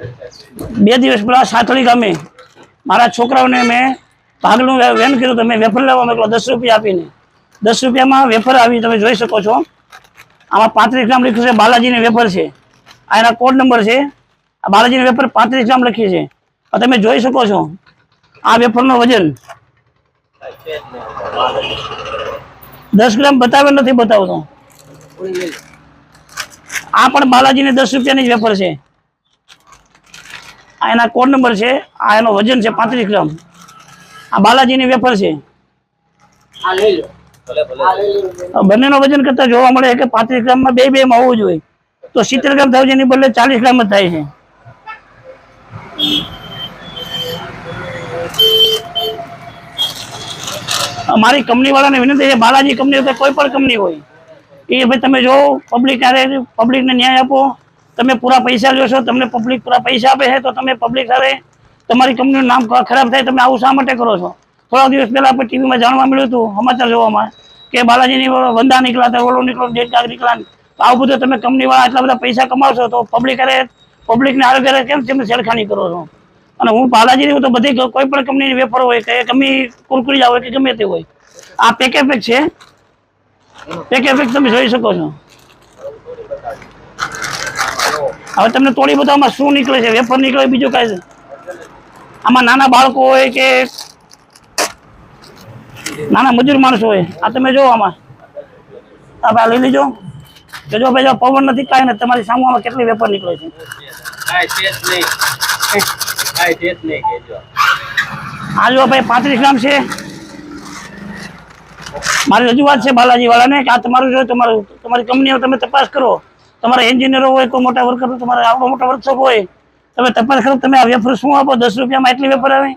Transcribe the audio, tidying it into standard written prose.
2 દિવસ પહેલા સાથળી ગામે મારા છોકરાઓને મેં ભાગનું વેન કર્યું તો મેં વેફર લેવા મોકલો 10 રૂપિયા આપીને 10 રૂપિયામાં વેફર આવી તમે જોઈ શકો છો આમાં 35 ગ્રામ લખ્યું છે બાલાજીની વેફર છે આ એના કોડ નંબર છે આ બાલાજીની વેફર 35 ગ્રામ લખી છે તમે જોઈ શકો છો આ વેફરનો વજન 10 ગ્રામ બતાવે નથી બતાવતો આ પણ બાલાજીની 10 રૂપિયાની જ વેફર છે આ એના કોડ નંબર છે આ એનો વજન છે 35 ગ્રામ આ બાલાજીની વેફર છે બંનેનો વજન કરતા જોવા મળે કે 35 ગ્રામમાં બે માં હોવું જોઈએ તો 70 ગ્રામ થાય છે એની બદલે 40 ગ્રામ જ થાય છે અમારી કંપની વાળાને વિનંતી છે બાલાજી કંપની કે કોઈ પણ કંપની હોય એ ભાઈ તમે જો પબ્લિકને ન્યાય આપો તમે પૂરા પૈસા લ્યો છો તમને પબ્લિક પૂરા પૈસા આપે છે તો તમે પબ્લિક સાથે તમારી કંપનીનું નામ ખરાબ થાય તમે આવું શા માટે કરો છો થોડા દિવસ પહેલા આપણે ટીવીમાં જાણવા મળ્યું હતું સમાચાર જોવામાં કે બાલાજીની વંદા નીકળ્યા હતા ઓલો નીકળો ડેટ કાર્ડ નીકળ્યા તો આવું બધું તમે કંપનીવાળા આટલા બધા પૈસા કમાવશો તો પબ્લિકને આરોગ્ય કેમ તમે છેડખાની કરો છો અને હું બાલાજીની તો બધી કોઈ પણ કંપનીની વેફર હોય કે ગમે કુરકુરી હોય કે ગમે તે હોય આ પેક છે પેક તમે જોઈ શકો છો હવે તમને તોડી બતાવવામાં શું નીકળે છે વેફર નીકળે બીજું કાંઈ છે આમાં નાના બાળકો હોય કે નાના મજૂર માણસો હોય આ તમે જો આમાં આ લઈ લીજો જો ભાઈ જો પવન નથી કાંઈ નથી તમારી સામે આમાં કેટલી વેફર નીકળે છે આ જો ભાઈ 35 ગ્રામ છે મારી રજૂઆત છે બાલાજી વાળાને કે આ તમારું જો તમારી કંપનીઓ તમે તપાસ કરો તમારા એન્જિનિયરો હોય કોઈ મોટા વર્કર તમારા આવડો મોટો વર્કશોપ હોય તમે તપાસ કરો તમે આ વેફર શું આપો 10 રૂપિયામાં એટલી વેફર આવે